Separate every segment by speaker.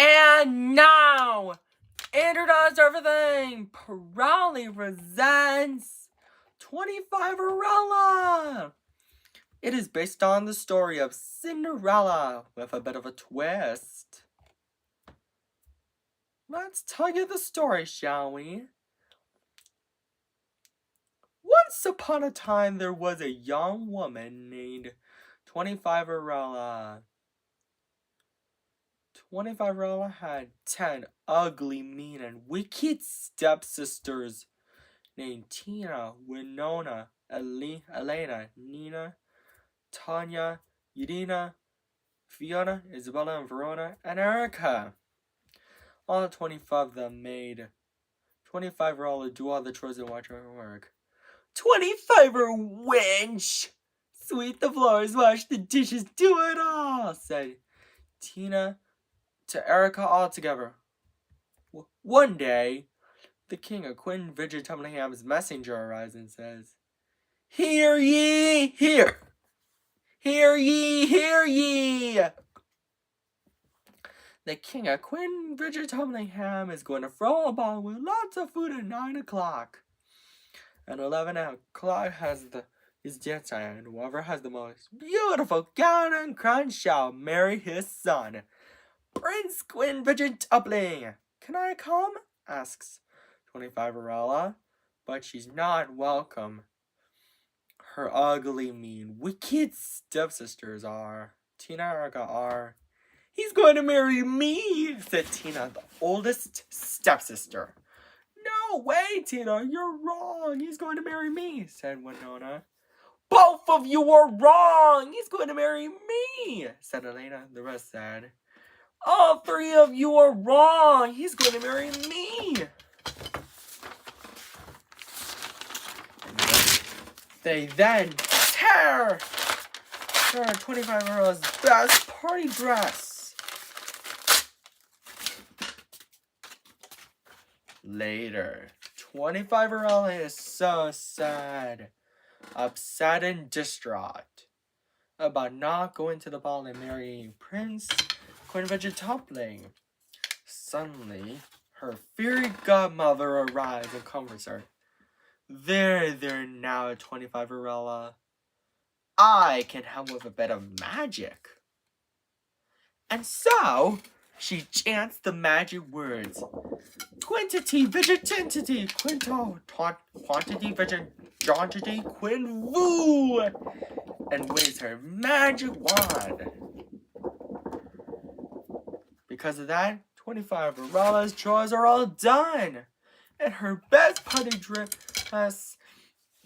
Speaker 1: And now, introduce everything. Parody presents 25 It is based on the story of Cinderella with a bit of a twist. Let's tell you the story, shall we? Once upon a time, there was a young woman named 25 25 had 10 ugly, mean, and wicked stepsisters named Tina, Winona, Elena, Nina, Tanya, Yadina, Fiona, Isabella, and Verona, and Erica. All 25 of them made 25 do all the chores and watch her work. 25 wench! Sweep the floors, wash the dishes, do it all, said Tina to Erica all together. One day, the king of Queen Vigitumlingham's messenger arrives and says, "Hear ye, hear! Hear ye, hear ye! The king of Queen Vigitumlingham is going to throw a ball with lots of food at 9 o'clock. At 11 o'clock is dance time, and whoever has the most beautiful gown and crown shall marry his son, Prince Queen Vigitupling. Can I come?" asks 25 but she's not welcome. Her ugly, mean, wicked stepsisters are. Tina and Erica are. "He's going to marry me," said Tina, the oldest stepsister. "No way, Tina, you're wrong. He's going to marry me," said Winona. "Both of you are wrong. He's going to marry me," said Elena. The rest said, "All three of you are wrong. He's going to marry me." They then tear 25 best party dress. Later, 25 is so sad, upset, and distraught about not going to the ball and marrying Prince Queen Vigitupling. Suddenly, her fairy godmother arrives and comforts her. There now, 25 I can help with a bit of magic." And so, she chants the magic words, "Quintity, vigitentity, quinto, quantity, vigitantity, quinvoo," and waves her magic wand. Because of that, 25 chores are all done, and her best party dress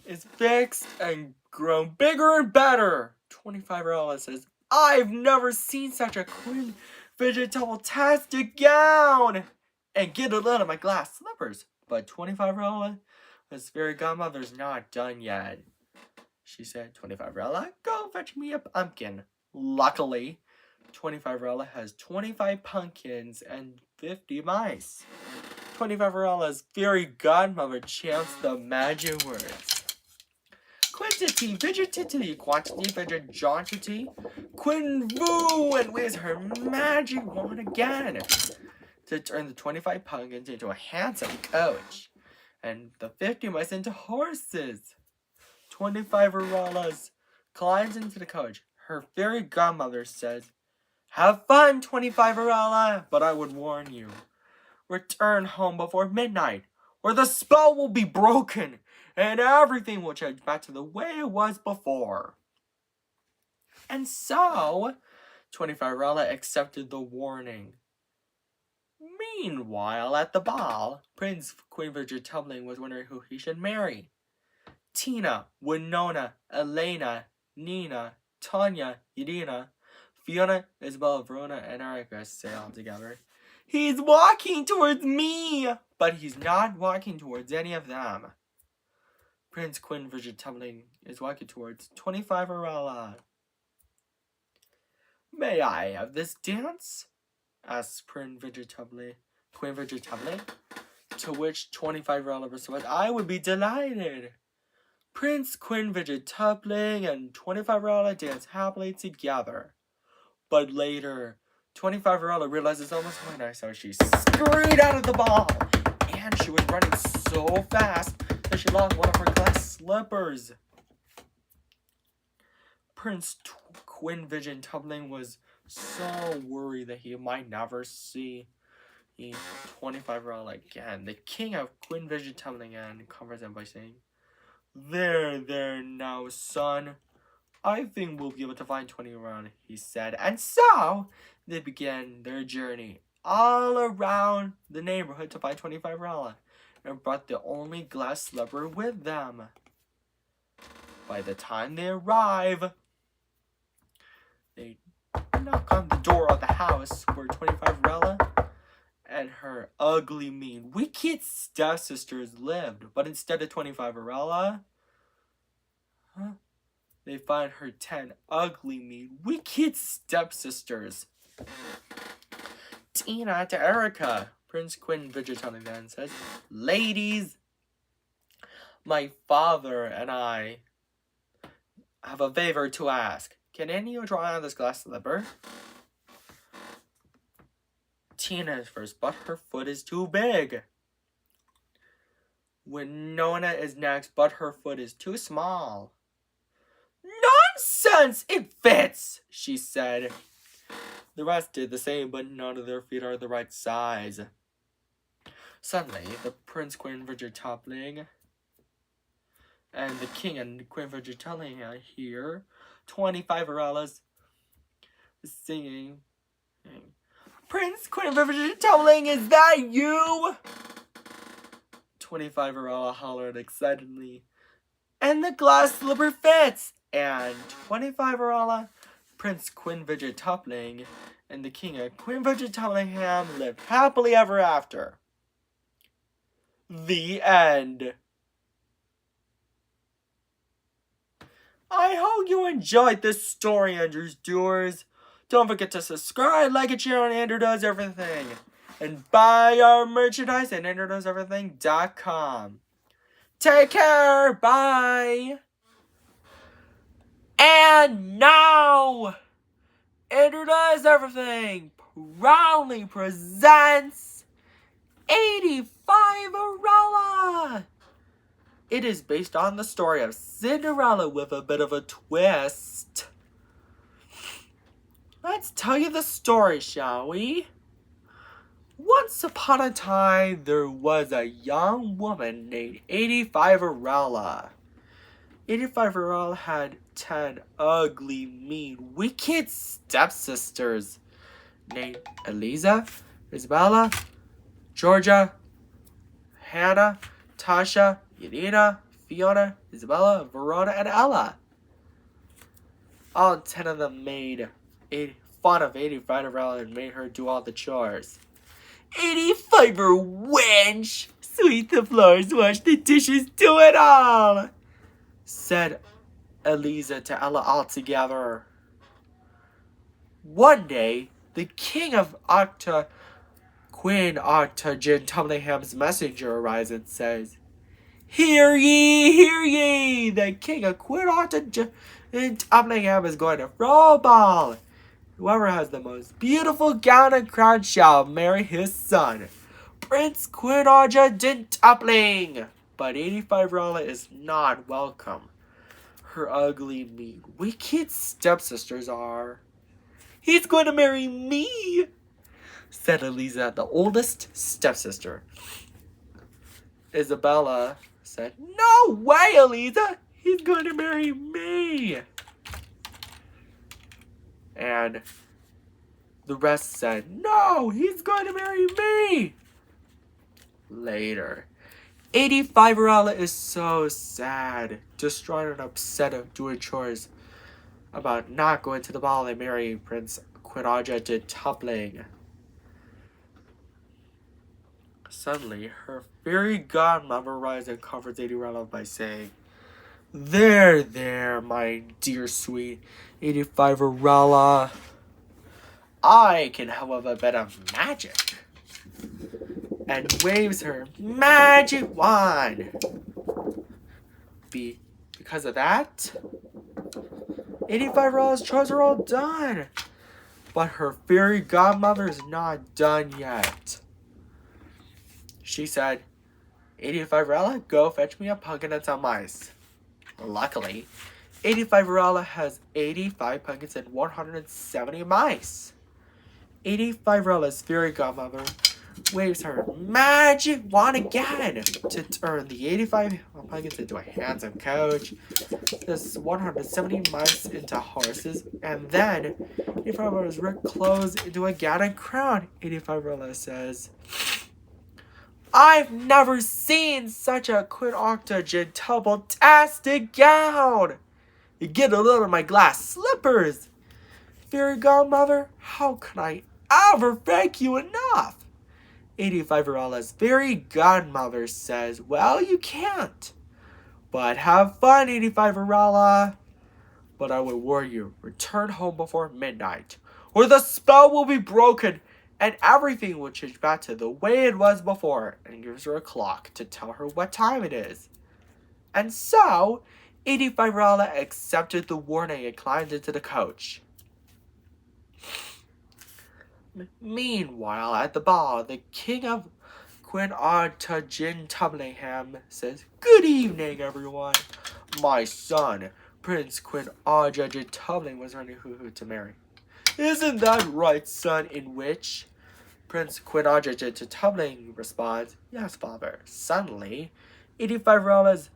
Speaker 1: is fixed and grown bigger and better. 25 says, "I've never seen such a Queen Vigitable-tastic gown, and get a load of my glass slippers." But 25's fairy godmother's not done yet. She said, "25 go fetch me a pumpkin." Luckily, 25 has 25 pumpkins and 50 mice. 25's fairy godmother chants the magic words, "Quantity, vigitity, quantity, vigitantity, quinvoo," and waves her magic wand again to turn the 25 pumpkins into a handsome coach, and the 50 mice into horses. 25 climbs into the coach. Her fairy godmother says, "Have fun, 25 but I would warn you. Return home before midnight, or the spell will be broken, and everything will change back to the way it was before." And so, 25 accepted the warning. Meanwhile, at the ball, Prince Queen Vigitupling was wondering who he should marry. Tina, Winona, Elena, Nina, Tanya, Yadina, Fiona, Isabella, Verona, and Erica say all together, "He's walking towards me," but he's not walking towards any of them. Prince Queen Vigitupling is walking towards 25 "May I have this dance?" asks Queen Vigitupling. To which 25 responds, "I would be delighted." Prince Queen Vigitupling and 25 dance happily together. But later, 25 Arella realized it's almost midnight, so she scurried out of the ball. And she was running so fast that she lost one of her glass slippers. Prince Quinn Vision Tumbling was so worried that he might never see 25 Arella again. The king of Quinn Vision Tumbling and comforts him by saying, There now, son. I think we'll be able to find 20 around, he said. And so, they began their journey all around the neighborhood to find 25 Arella and brought the only glass slipper with them. By the time they arrive, they knock on the door of the house where 25 Arella and her ugly, mean, wicked stepsisters lived. But instead of 25 Arella, they find her 10 ugly, mean, wicked stepsisters. Tina to Erica. Prince Quinn Vigitani then says, Ladies, my father and I have a favor to ask. Can any of you try on this glass slipper? Tina is first, but her foot is too big. Winona is next, but her foot is too small. Nonsense! It fits, she said. The rest did the same, but none of their feet are the right size. Suddenly, the Prince Queen Virgin toppling and the King and Queen Virgin telling here 25 Arellas singing. Prince Queen Virgin toppling, is that you? 25 Arella hollered excitedly. And the glass slipper fits! And 25 Arella, Prince Quinn Vidget Toppling, and the King of Quinn Vidget Topplingham lived happily ever after. The end. I hope you enjoyed this story, Andrew's Doers. Don't forget to subscribe, like, and share on Andrew Does Everything. And buy our merchandise at AndrewDoesEverything.com. Take care. Bye. And now, Andrew Does Everything proudly presents 85 Arella. It is based on the story of Cinderella with a bit of a twist. Let's tell you the story, shall we? Once upon a time, there was a young woman named 85 Arella. 85 Arella had 10 ugly, mean, wicked stepsisters named Eliza, Isabella, Georgia, Hannah, Tasha, Yanina, Fiona, Isabella, Verona, and Ella. All 10 of them made fun of 85 Arella and made her do all the chores. 85er wench! Sweep the floors, wash the dishes, do it all! Said Eliza to Ella all together. One day, the king of Queen Octagen Tumblingham's messenger arrives and says, Hear ye! The king of Queen Octagen Tumblingham is going to throw a ball. Whoever has the most beautiful gown and crown shall marry his son, Prince Queen Octagen Tumbling. But 85 Arella is not welcome. Her ugly, mean, wicked stepsisters are. He's going to marry me, said Eliza, the oldest stepsister. Isabella said, No way, Eliza! He's going to marry me! And the rest said, No, he's going to marry me! Later, 85 Arella is so sad, distraught and upset of doing chores about not going to the ball and marrying Prince Quinaja to Toppling. Suddenly, her fairy godmother rises and comforts 80 Arella by saying, There, my dear sweet 85 Arella. I can have a bit of magic. And waves her magic wand. Because of that, 85 Arella's chores are all done. But her fairy godmother is not done yet. She said, 85 go fetch me a pumpkin and some mice. Luckily, 85 has 85 pumpkins and 170 mice. 85 fairy godmother waves her magic wand again to turn the 85 pumpkins into a handsome coach, this 170 mice into horses, and then 85 ripped clothes into a gown and crown. 85 says, I've never seen such a queen octogen tastic gown. You get a little of my glass slippers. Fairy godmother, how can I ever thank you enough? 85 fairy godmother says, well, you can't. But have fun, 85 But I will warn you, return home before midnight, or the spell will be broken and everything will change back to the way it was before, and gives her a clock to tell her what time it is. And so, 85 accepted the warning and climbed into the coach. Meanwhile, at the ball, the king of Queen Artajin Tublingham says, good evening, everyone. My son, Prince Queen Artajin Tubling, was ready to marry. Isn't that right, son? In which Prince Queen Artajin Tubling responds, yes, father. Suddenly, 85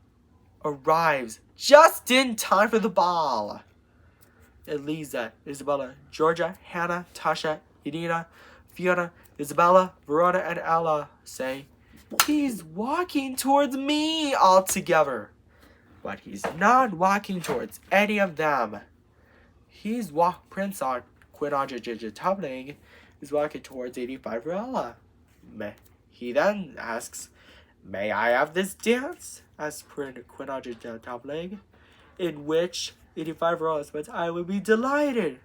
Speaker 1: arrives just in time for the ball. Eliza, Isabella, Georgia, Hannah, Tasha, Edina, Fiona, Isabella, Verona, and Ella say, he's walking towards me all together. But he's not walking towards any of them. Prince Queen Artajin Tubling is walking towards 85 Ella. He then asks, may I have this dance? Asks Prince Queen Artajin Tubling, in which 85 responds, I would be delighted.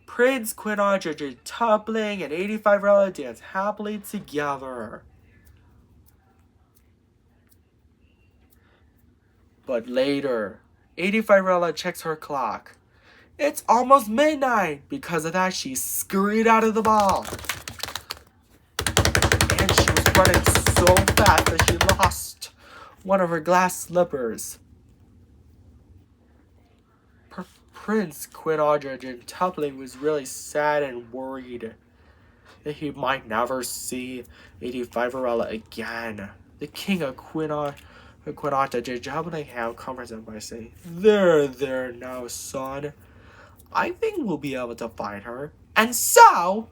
Speaker 1: Prince Queen Artajin Tubling and 85 dance happily together. But later, 85 checks her clock. It's almost midnight. Because of that, she scurried out of the ball. And she was running so fast that she lost one of her glass slippers. Prince Queen Artajin Tubling was really sad and worried that he might never see 85 again. The king of Queen Artajin Tublingham comforts him by saying, there now, son. I think we'll be able to find her. And so,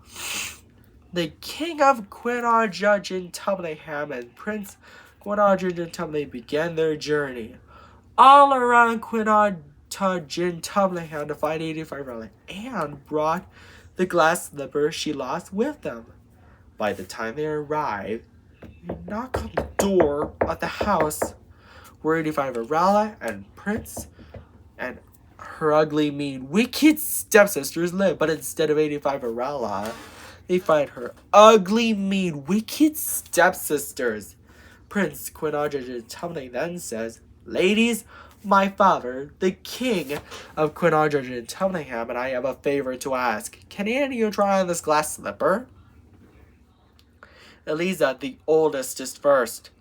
Speaker 1: the king of Queen Artajin Tublingham and Prince Queen Artajin Tubling began their journey all around Queen Artajin Tublingham to find 85 and brought the glass slipper she lost with them. By the time they arrived, they knocked on the door of the house where 85 and Prince and her ugly, mean, wicked stepsisters live. But instead of 85 they find her ugly, mean, wicked stepsisters. Prince Queen Artajin Tubling then says, ladies, my father, the king of Queen Artajin Tublingham, and I have a favor to ask. Can any of you try on this glass slipper? Eliza, the oldest, is first,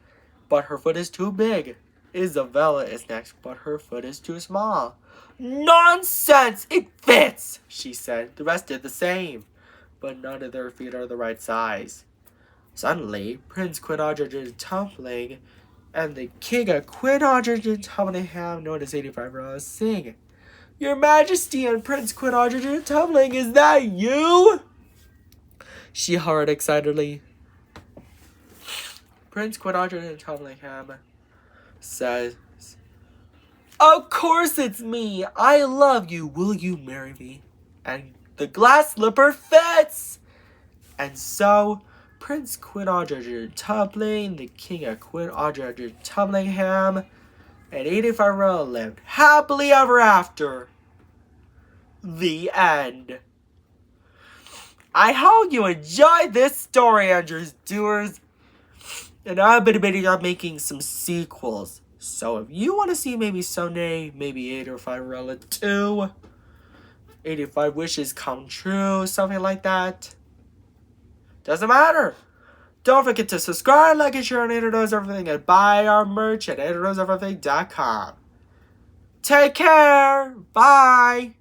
Speaker 1: but her foot is too big. Isabella is next, but her foot is too small. Nonsense! It fits, she said. The rest did the same, but none of their feet are the right size. Suddenly, Prince Queen Artajin Tubling and the king of Queen Artajin Tublingham, known as 85 sing. Your Majesty and Prince Queen Artajin Tubling, is that you? She hollered excitedly. Prince Queen Artajin Tublingham says, of course it's me. I love you. Will you marry me? And the glass slipper fits. And so, Prince Queen Artajin Tubling, the king of Queen Artajin Tublingham, and 85 lived happily ever after. The end. I hope you enjoyed this story, Andrews Doers. And I'm going to be making some sequels. So if you want to see maybe someday, maybe 85 2, 85 wishes come true, something like that. Doesn't matter. Don't forget to subscribe, like, and share on Andrew Knows Everything, and buy our merch at andrewknowseverything.com. Take care. Bye.